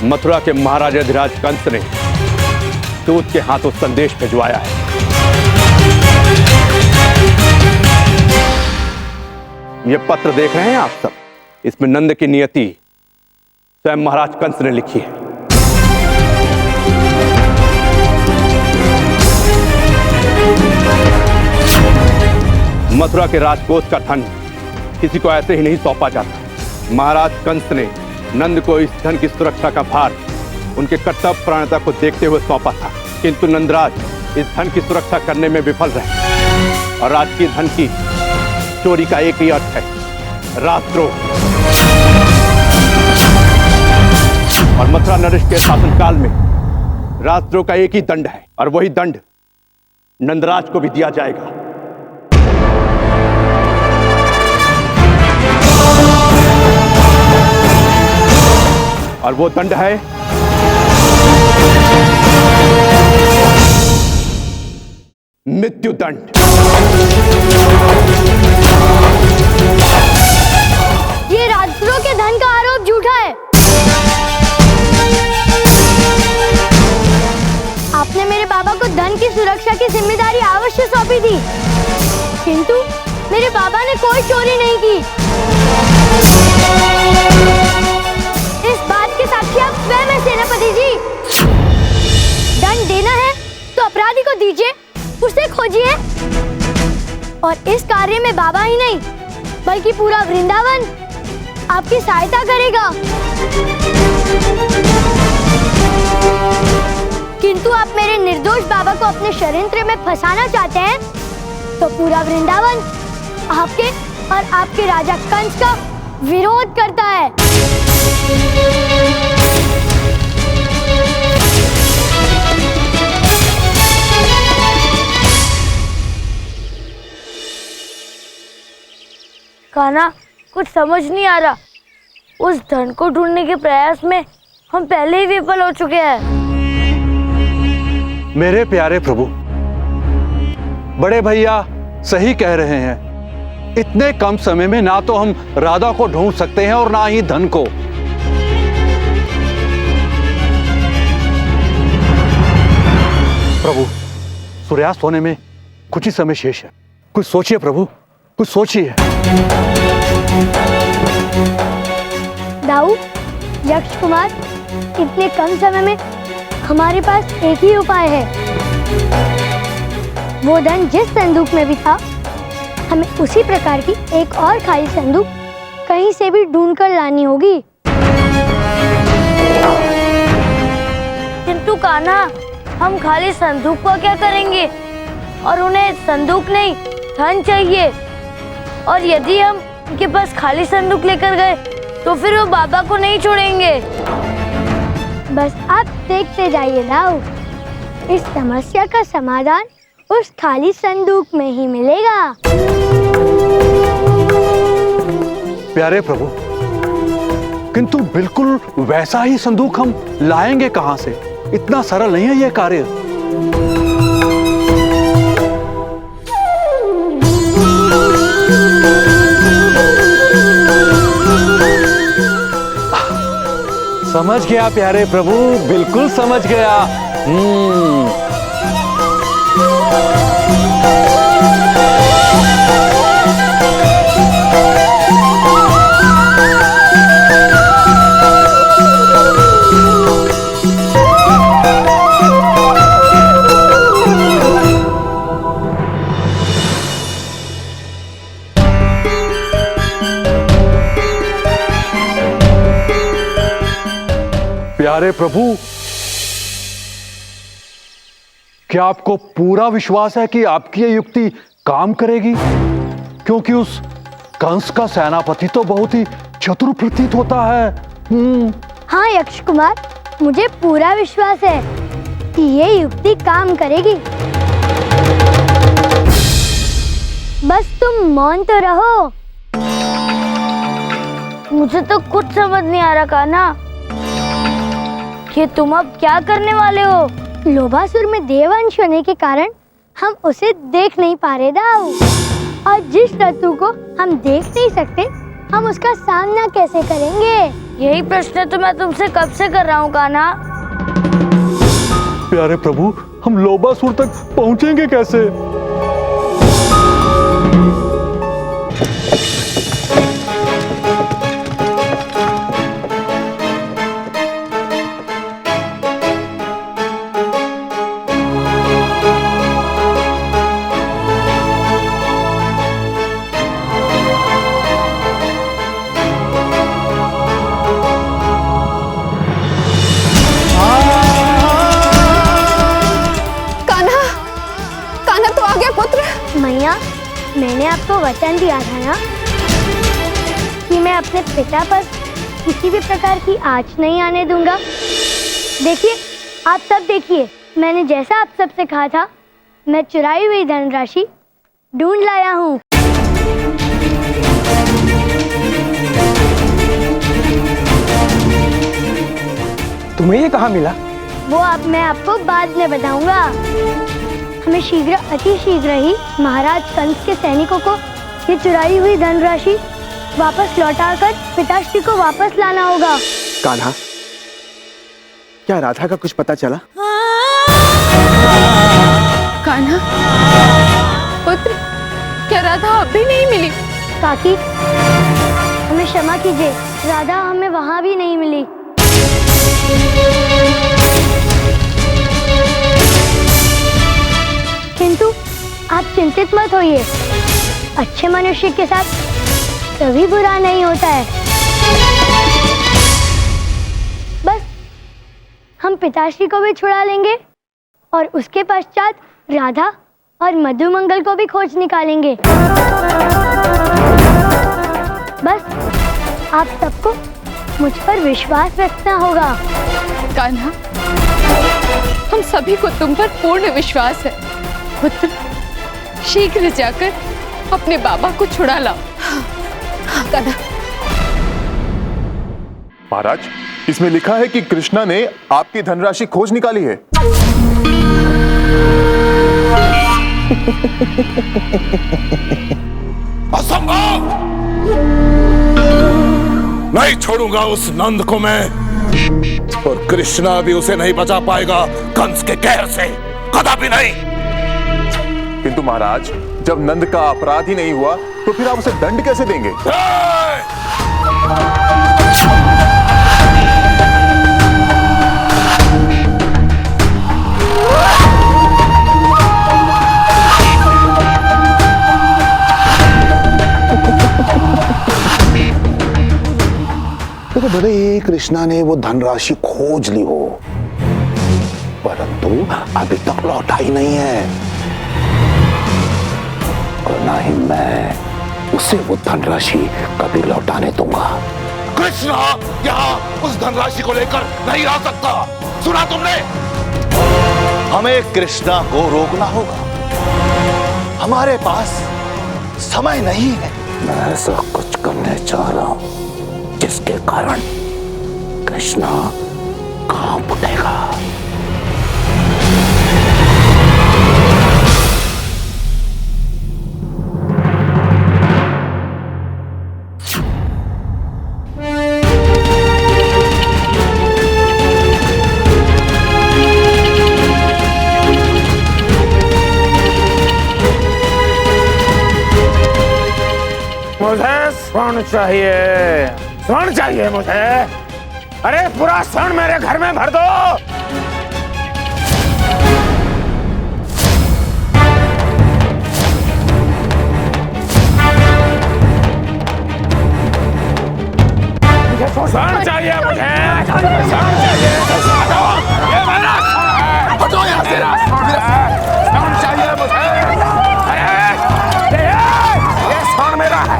मथुरा के महाराजाधिराज कंस ने दूत के हाथों संदेश भिजवाया है। ये पत्र देख रहे हैं आप सब, इसमें नंद की नियति स्वयं महाराज कंस ने लिखी है। मथुरा के राजकोष का धन किसी को ऐसे ही नहीं सौंपा जाता। महाराज कंस ने नंद को इस धन की सुरक्षा का भार उनके कर्तव्य परायणता को देखते हुए सौंपा था, किंतु नंदराज इस धन की सुरक्षा करने में विफल रहे और राजकीय धन की चोरी का एक ही अर्थ है, राजद्रोह। और मथुरा नरेश के शासनकाल में राजद्रोह का एक ही दंड है और वही दंड नंदराज को भी दिया जाएगा। और वो दंड है मृत्युदंड। ये राजद्रोह के धन का आरोप झूठा है। आपने मेरे बाबा को धन की सुरक्षा की जिम्मेदारी अवश्य सौंपी थी, किंतु मेरे बाबा ने कोई चोरी नहीं की। इस बात के साक्षी आप स्वयं हैं सेनापति जी। दंड देना है तो अपराधी को दीजिए, उसे खोजिए। और इस कार्य में बाबा ही नहीं बल्कि पूरा वृंदावन आपकी सहायता करेगा। किंतु आप मेरे निर्दोष बाबा को अपने षड्यंत्र में फंसाना चाहते हैं तो पूरा वृंदावन आपके और आपके राजा कंस का विरोध करता है। कान्हा, कुछ समझ नहीं आ रहा। उस धन को ढूंढने के प्रयास में हम पहले ही विफल हो चुके हैं। मेरे प्यारे प्रभु, बड़े भैया सही कह रहे हैं। इतने कम समय में ना तो हम राधा को ढूंढ सकते हैं और ना ही धन को। प्रभु, सूर्यास्त होने में कुछ ही समय शेष है। कुछ सोचिए प्रभु, कुछ सोचिए। दाऊ, यक्ष कुमार, इतने कम समय में हमारे पास एक ही उपाय है। वो धन जिस संदूक में भी था, हमें उसी प्रकार की एक और खाली संदूक कहीं से भी ढूंढ कर लानी होगी। किंतु कान्हा, हम खाली संदूक को क्या करेंगे? और उन्हें संदूक नहीं, धन चाहिए। और यदि हम उनके पास खाली संदूक लेकर गए तो फिर वो बाबा को नहीं छोड़ेंगे। बस आप देखते जाइए दाऊ, इस समस्या का समाधान उस खाली संदूक में ही मिलेगा। प्यारे प्रभु, किंतु बिल्कुल वैसा ही संदूक हम लाएंगे कहां से? इतना सरल नहीं है यह कार्य। समझ गया प्यारे प्रभु, बिल्कुल समझ गया। प्यारे प्रभु, क्या आपको पूरा विश्वास है कि आपकी यह युक्ति काम करेगी? क्योंकि उस कंस का सेनापति तो बहुत ही चतुर प्रतीत होता है। हाँ यक्ष कुमार, मुझे पूरा विश्वास है कि ये युक्ति काम करेगी। बस तुम मौन तो रहो। मुझे तो कुछ समझ नहीं आ रहा कान्हा कि तुम अब क्या करने वाले हो। लोभासुर में देवांश होने के कारण हम उसे देख नहीं पा रहे दाऊ, और जिस शत्रु को हम देख नहीं सकते हम उसका सामना कैसे करेंगे? यही प्रश्न तो मैं तुमसे कब से कर रहा हूँ कान्हा। प्यारे प्रभु, हम लोबासुर तक पहुंचेंगे कैसे? मैया, मैंने आपको वचन दिया था ना कि मैं अपने पिता पर किसी भी प्रकार की आँच नहीं आने दूंगा। देखिए, आप सब देखिए, मैंने जैसा आप सबसे कहा था, मैं चुराई हुई धनराशि ढूंढ लाया हूँ। तुम्हें ये कहाँ मिला? वो मैं आपको बाद में बताऊंगा। हमें शीघ्र, अति शीघ्र ही महाराज कंस के सैनिकों को ये चुराई हुई धनराशि वापस लौटाकर पिताश्री को वापस लाना होगा। कान्हा, क्या राधा का कुछ पता चला? कान्हा पुत्र, क्या राधा अभी नहीं मिली? काकी, हमें क्षमा कीजिए, राधा हमें वहाँ भी नहीं मिली। किंतु आप चिंतित मत होइए, अच्छे मनुष्य के साथ कभी बुरा नहीं होता है। बस हम पिताश्री को भी छुड़ा लेंगे और उसके पश्चात राधा और मधुमंगल को भी खोज निकालेंगे। बस आप सबको मुझ पर विश्वास रखना होगा। कान्हा, हम सभी को तुम पर पूर्ण विश्वास है। पुत्र, शीघ्र जाकर अपने बाबा को छुड़ा लाओ। हाँ, कान्हा। महाराज, इसमें लिखा है कि कृष्णा ने आपकी धनराशि खोज निकाली है। असंभव! नहीं छोड़ूंगा उस नंद को मैं, और कृष्णा भी उसे नहीं बचा पाएगा कंस के कहर से, कदापि नहीं। किंतु महाराज, जब नंद का अपराध ही नहीं हुआ तो फिर आप उसे दंड कैसे देंगे? तो भले ही कृष्णा ने वो धनराशि खोज ली हो, परंतु अभी तक लौटाई नहीं है, और ना ही मैं उसे वो धनराशि कभी लौटाने दूंगा। कृष्णा यहाँ उस धनराशि को लेकर नहीं रह सकता, सुना तुमने? हमें कृष्णा को रोकना होगा, हमारे पास समय नहीं है। मैं ऐसा कुछ करने जा रहा हूं जिसके कारण कृष्णा कांप उठेगा। मुझे स्वर्ण चाहिए, स्वर्ण चाहिए मुझे। अरे पूरा स्वर्ण मेरे घर में भर दो। स्वर्ण चाहिए मुझे, स्वर्ण चाहिए। ये मेरा हटो यहाँ से, स्वर्ण चाहिए मुझे। ये स्वर्ण मेरा है।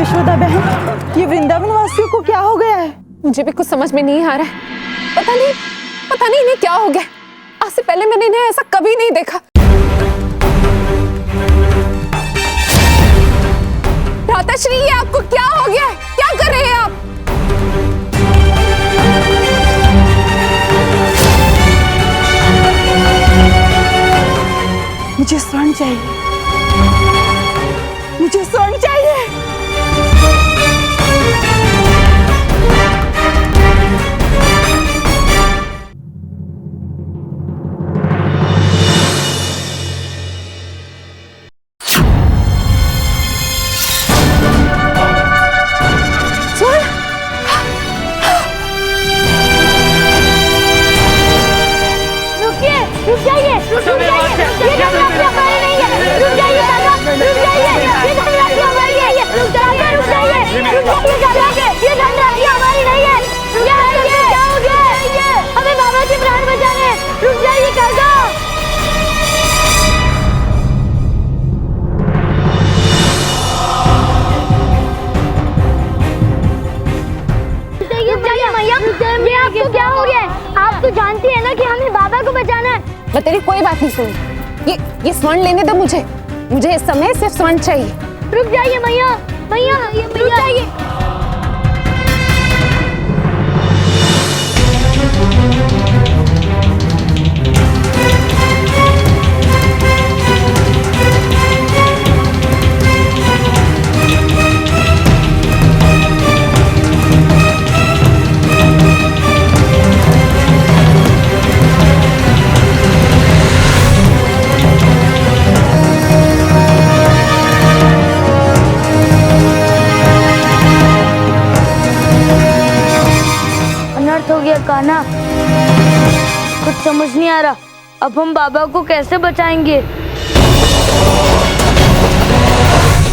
यशोदा बहन, ये वृंदावन वासियों को क्या हो गया है? मुझे भी कुछ समझ में नहीं आ रहा है। पता नहीं इन्हें क्या हो गया। आज से पहले मैंने इन्हें ऐसा कभी नहीं देखा। भ्राताश्री, ये आपको क्या हो गया है? क्या कर रहे हैं आप? मुझे स्वर्ण चाहिए, मुझे स्वर्ण चाहिए। रुकिए, रुक जाइए, रुक जाइए, ये धनराशि हमारी नहीं है, रुक जाइए दादा, रुक जाइए, ये धनराशि हमारी नहीं है, रुक जाइए, रुक जाइए, ये धनराशि हमारी नहीं है, रुक जाइए, क्या हो गया? हमें बाबा के प्राण बचाने, रुक जाइए काका। ये आपको क्या हो गया है? आप तो जानती है ना कि हमें बाबा को बचाना है। मैं तेरी कोई बात नहीं सुनी। ये स्वर्ण लेने दो मुझे, मुझे इस समय सिर्फ स्वर्ण चाहिए। रुक जाइए मैया, मैया रुक जाइए। हो गया कान्हा, कुछ समझ नहीं आ रहा। अब हम बाबा को कैसे बचाएंगे?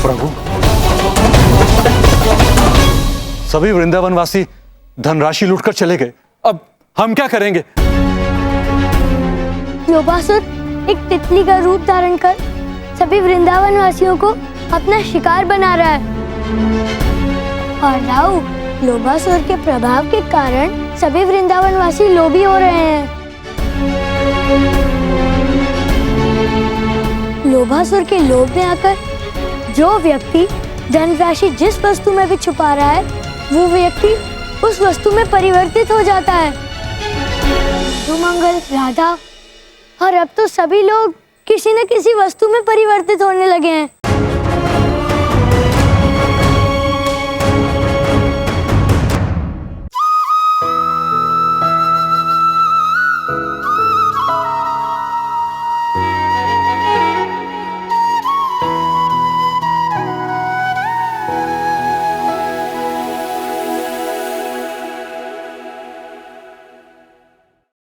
प्रभु, सभी वृंदावनवासी धनराशि लूटकर चले गए, अब हम क्या करेंगे? लोभासुर एक तितली का रूप धारण कर सभी वृंदावन वासियों को अपना शिकार बना रहा है। और राव, लोभासुर के प्रभाव के कारण सभी वृंदावन वासी लोभी हो रहे हैं। लोभासुर के लोभ में आकर जो व्यक्ति धनराशि जिस वस्तु में भी छुपा रहा है, वो व्यक्ति उस वस्तु में परिवर्तित हो जाता है। सुमंगल, राधा और अब तो सभी लोग किसी न किसी वस्तु में परिवर्तित होने लगे हैं।